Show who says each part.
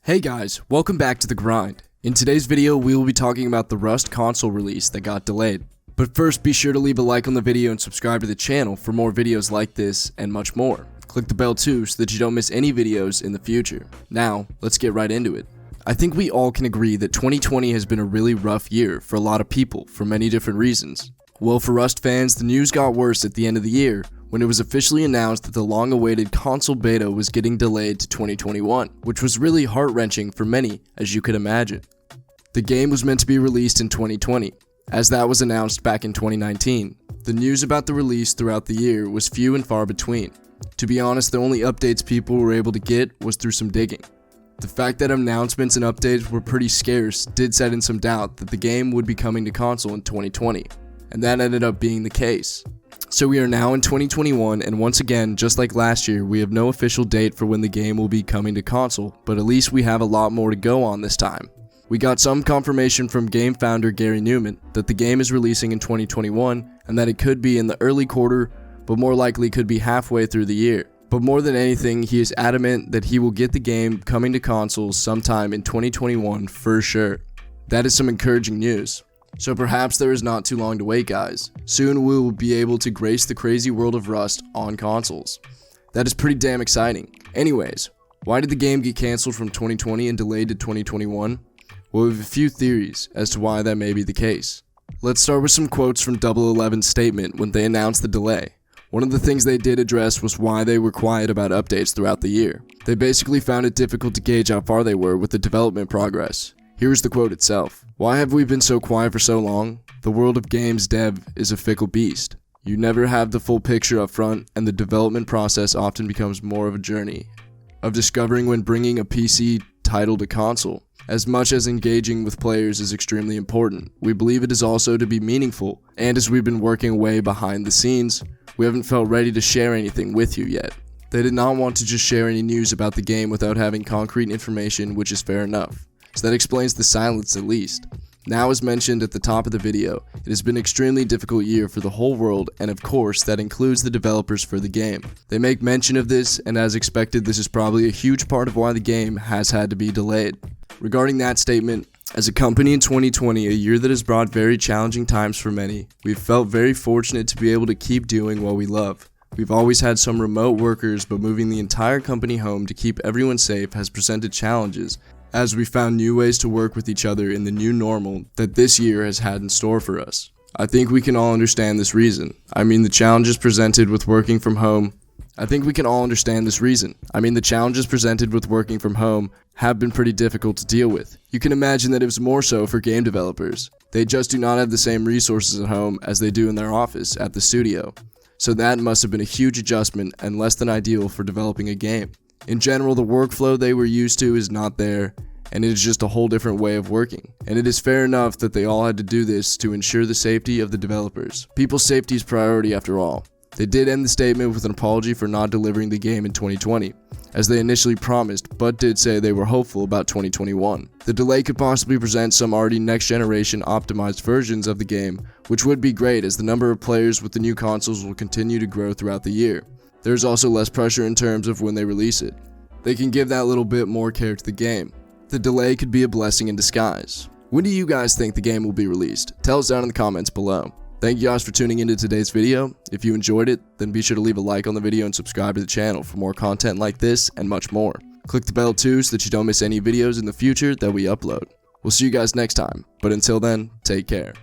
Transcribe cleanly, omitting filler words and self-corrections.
Speaker 1: Hey guys, welcome back to The Grind. In today's video, we will be talking about the Rust console release that got delayed. But first, be sure to leave a like on the video and subscribe to the channel for more videos like this and much more. Click the bell too so that you don't miss any videos in the future. Now, let's get right into it. I think we all can agree that 2020 has been a really rough year for a lot of people for many different reasons. Well, for Rust fans, the news got worse at the end of the year when it was officially announced that the long-awaited console beta was getting delayed to 2021, which was really heart-wrenching for many, as you could imagine. The game was meant to be released in 2020, as that was announced back in 2019. The news about the release throughout the year was few and far between. To be honest, the only updates people were able to get was through some digging. The fact that announcements and updates were pretty scarce did set in some doubt that the game would be coming to console in 2020, and that ended up being the case. So we are now in 2021, and once again, just like last year, we have no official date for when the game will be coming to console, but at least we have a lot more to go on this time. We got some confirmation from game founder Gary Newman that the game is releasing in 2021, and that it could be in the early quarter, but more likely could be halfway through the year. But more than anything, he is adamant that he will get the game coming to consoles sometime in 2021 for sure. That is some encouraging news. So perhaps there is not too long to wait, guys. Soon we will be able to grace the crazy world of Rust on consoles. That is pretty damn exciting. Anyways, why did the game get cancelled from 2020 and delayed to 2021? Well, we have a few theories as to why that may be the case. Let's start with some quotes from Double 11's statement when they announced the delay. One of the things they did address was why they were quiet about updates throughout the year. They basically found it difficult to gauge how far they were with the development progress. Here's the quote itself. "Why have we been so quiet for so long? The world of games dev is a fickle beast. You never have the full picture up front, and the development process often becomes more of a journey of discovering when bringing a PC title to console. As much as engaging with players is extremely important, we believe it is also to be meaningful, and as we've been working away behind the scenes, we haven't felt ready to share anything with you yet." They did not want to just share any news about the game without having concrete information, which is fair enough. So that explains the silence at least. Now, as mentioned at the top of the video, it has been an extremely difficult year for the whole world, and of course that includes the developers for the game. They make mention of this, and as expected, this is probably a huge part of why the game has had to be delayed. Regarding that statement, as a company in 2020, a year that has brought very challenging times for many, we've felt very fortunate to be able to keep doing what we love. We've always had some remote workers, but moving the entire company home to keep everyone safe has presented challenges, as we found new ways to work with each other in the new normal that this year has had in store for us. I think we can all understand this reason. The challenges presented with working from home have been pretty difficult to deal with. You can imagine that it was more so for game developers. They just do not have the same resources at home as they do in their office at the studio. So that must have been a huge adjustment and less than ideal for developing a game. In general, the workflow they were used to is not there, and it is just a whole different way of working. And it is fair enough that they all had to do this to ensure the safety of the developers. People's safety is priority after all. They did end the statement with an apology for not delivering the game in 2020, as they initially promised, but did say they were hopeful about 2021. The delay could possibly present some already next-generation optimized versions of the game, which would be great as the number of players with the new consoles will continue to grow throughout the year. There's also less pressure in terms of when they release it. They can give that little bit more care to the game. The delay could be a blessing in disguise. When do you guys think the game will be released? Tell us down in the comments below. Thank you guys for tuning into today's video. If you enjoyed it, then be sure to leave a like on the video and subscribe to the channel for more content like this and much more. Click the bell too so that you don't miss any videos in the future that we upload. We'll see you guys next time, but until then, take care.